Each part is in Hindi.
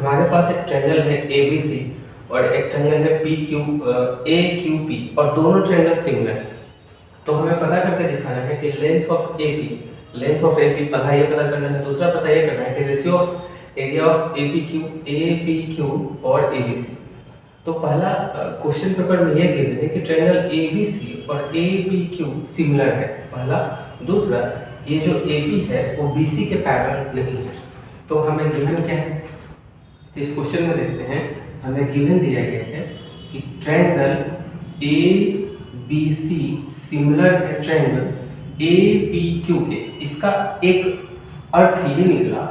हमारे पास एक ट्रायंगल है ABC और एक ट्रायंगल है AQP और दोनों ट्रायंगल सिमिलर है। तो हमें पता करके दिखाना है कि लेंथ ऑफ AP पता ये पता करना है। दूसरा पता ये करना है कि ratio of area of APQ और ABC। तो पहला क्वेश्चन पेपर में ये गिवन है कि ट्रायंगल ABC और APQ सिमिलर है पहला। दूसरा, ये जो AP है वो BC के पैरेलल नहीं है। तो हमें गिवन क्या है, तो इस क्वेश्चन में देखते हैं। हमें गिवन दिया गया है कि ट्रायंगल ABC सिमिलर है ट्रायंगल APQ के। इसका एक अर्थ ये निकला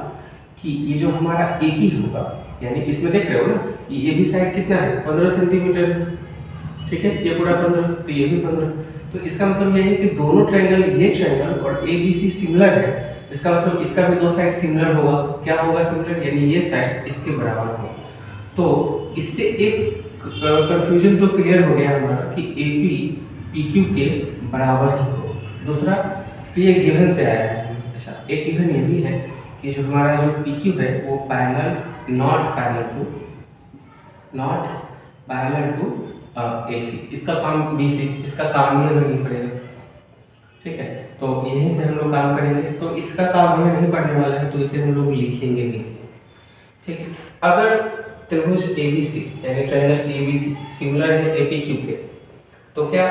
कि ये जो हमारा AP होगा, यानी इसमें देख रहे हो ना, ये भी साइड कितना है 15 सेंटीमीटर है, ठीक है, ये पूरा 15 तो ये भी 15। तो इसका मतलब ये है कि दोनों ट्रायंगल, ये ट्रायंगल और ABC सिमिलर है। इसका मतलब इसका भी दो साइड सिमिलर होगा। क्या होगा सिमिलर, यानी ये साइड इसके बराबर होगा। तो इससे एक कंफ्यूजन तो क्लियर हो गया हमारा कि AP PQ के बराबर ही हो। दूसरा, तो ये गिवन से आया है। अच्छा, एक गिवन ये भी है कि जो हमारा जो PQ है वो नॉट पैरेलल टू AC। इसका काम BC, इसका काम भी हमें नहीं पड़ेगा, ठीक है। तो यहीं से हम लोग काम करेंगे। तो इसका काम हमें नहीं पढ़ने वाला है, तो इसे हम लोग लिखेंगे भी, ठीक है। अगर त्रिभुज ABC यानी ट्रायंगल ABC सिमिलर है APQ के, तो क्या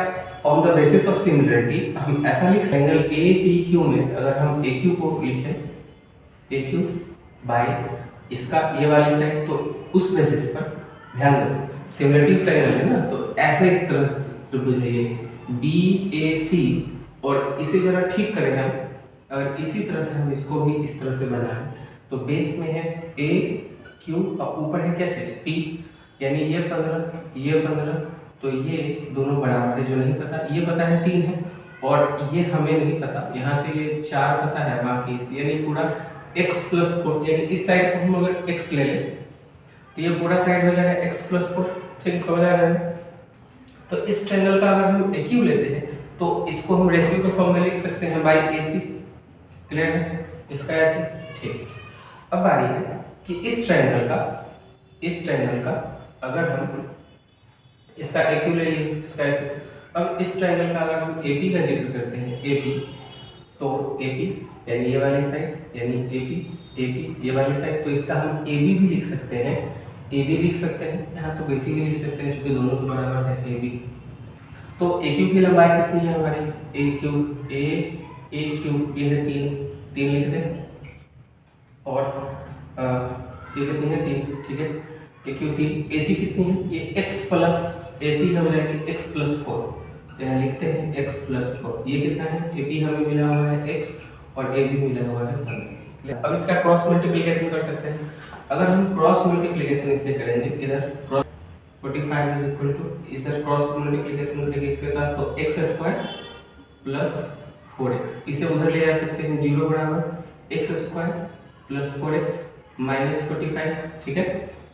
on the basis of similarity हम ऐसा लिख ट्रायंगल APQ में अगर हम AQ को लिखें AQ बाय इसका ये वाली साइड, तो उस बेसिस पर ध्यान दो सिमिलरिटी ट्रायंगल है ना, तो ऐसे इस तरह त्रिभुज है ये BAC। और इसे जरा ठीक करें हम, अगर इसी तरह से हम इसको भी इस तरह से बनाएं, तो बेस में है AQ और ऊपर है क्या चीज P, यानी ये 15 तो ये दोनों बराबर है। जो नहीं पता, ये पता है 3 है और ये हमें नहीं पता, यहाँ से ये 4 पता है, बाकी यानी पूरा x + 4, यानी इस साइड को हम अगर x ले लें तो ये पूरा साइड हो जाएगा x + 4, ठीक, समझ आ रहा है। तो इस ट्रायंगल का अगर हम AQ लेते हैं तो इसको हम रेशियो के फॉर्म में लिख सकते हैं बाय AC, क्लियर है, इसका ऐसे, ठीक। अब बारी है कि इस ट्रायंगल का अगर हम इसका AQ ले लिए, इसका AQ, अब इस ट्रायंगल का अगर हम AP का जिक्र करते हैं AP, तो AP यानी ये वाली साइड, यानी AP ये वाली साइड, तो इसका हम AB भी लिख सकते हैं, AB लिख सकते हैं, यहाँ तो BC भी लिख सकते हैं क्योंकि दोनों के बराबर है AB। तो AQ की लंबाई कितनी है हमारी, AQ ये है 3 लिख दें, और ये कितनी है 3, ठीक है, AQ 3। AC कितनी है, ये x प्लस AC हो जाएगी x + 4, तो यहाँ लिखते हैं x + 4। ये कितना है, AP हमें मिला हुआ है x और AB मिला हुआ है 15। अब इसका क्रॉस मल्टीप्लिकेशन कर सकते हैं। अगर हम क्रॉस मल्टीप्लिकेशन इससे करेंगे, इधर क्रॉस 45 इज इक्वल टू, इधर क्रॉस मल्टीप्लिकेशन करेंगे इसके साथ, तो x² + 4x, इसे उधर ले जा सकते हैं 0 बराबर x² + 4x - 45, ठीक है।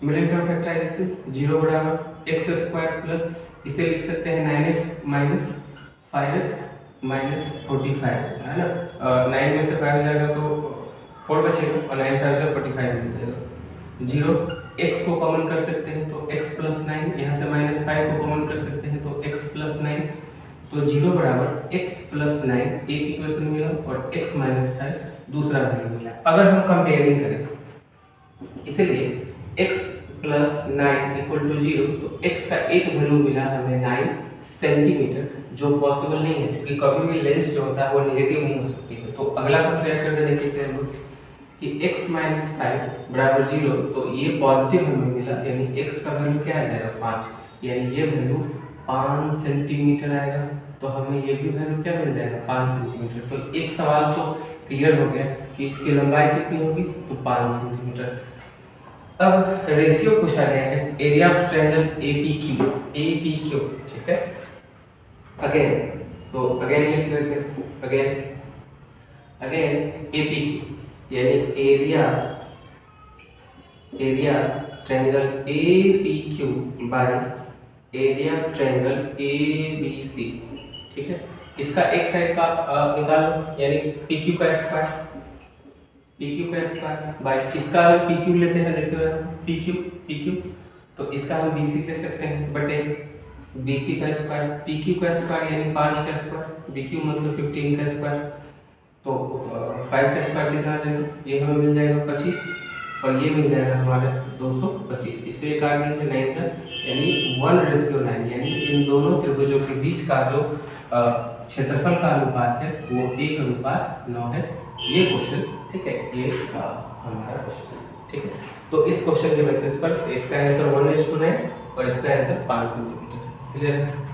मिडिल टर्म फैक्टराइजेशन 0 बराबर x² प्लस इसे लिख सकते हैं 9x - 5x - 45, है ना। 9 में से 5 जाएगा तो 4 बचेगा और 9 5 जा 45 मिल जाएगा। 0 x को कॉमन कर सकते हैं तो x + 9, यहाँ से -5 को कॉमन कर सकते हैं तो x + 9, तो 0 बराबर x + 9 एक इक्वेशन मिला और x - 5 दूसरा वैल्यू मिला। अगर हम कंपेयरिंग करें, इसलिए x + 9 = 0, तो x का एक वैल्यू मिला हमें 9 सेंटीमीटर, जो पॉसिबल नहीं है क्योंकि कभी भी लेंथ जो होता है वो नेगेटिव नहीं हो सकती है। तो अगला कंपेयर करके देखते हैं कि x - 5 = 0, तो ये पॉजिटिव हमें मिला, यानी x का वैल्यू क्या आ जाएगा 5, यानी ये वैल्यू 5 सेंटीमीटर आएगा। तो हमें ये भी वैल्यू क्या मिल जाएगा 5 सेंटीमीटर। तो एक सवाल तो क्लियर हो गया कि इसकी लंबाई कितनी होगी, तो 5 सेंटीमीटर। अब रेशियो पूछा गया है एरिया ऑफ ट्रायंगल APQ, ठीक है। अगेन लिख लेते हैं, अगेन APQ यानी area triangle APQ by area triangle ABC, ठीक है। इसका एक साइड का निकालो, यानी PQ का स्क्वायर, पी क्यू का स्क्वायर बाय इसका पी क्यू लेते हैं, देखो पी क्यू तो इसका हम बी सी ले सकते हैं बटे बी सी का स्क्वायर, पी क्यू का स्क्वायर यानी 5 का स्क्वायर, बी क्यू मतलब 15 का स्क्वायर, तो 5 का स्क्वायर कितना आ जाएगा, ये हमें मिल जाएगा 25 और ये मिल जाएगा हमारे 225, इसे काट देंगे 9 से, यानी 1:9, यानी इन दोनों त्रिभुजों के बीच का जो क्षेत्रफल का अनुपात है वो 1:9 है। ये क्वेश्चन, ठीक है, ये हमारा क्वेश्चन, ठीक है। तो इस क्वेश्चन के बेसिस पर इसका आंसर 1:9 और इसका आंसर 5 सेंटीमीटर, क्लियर है।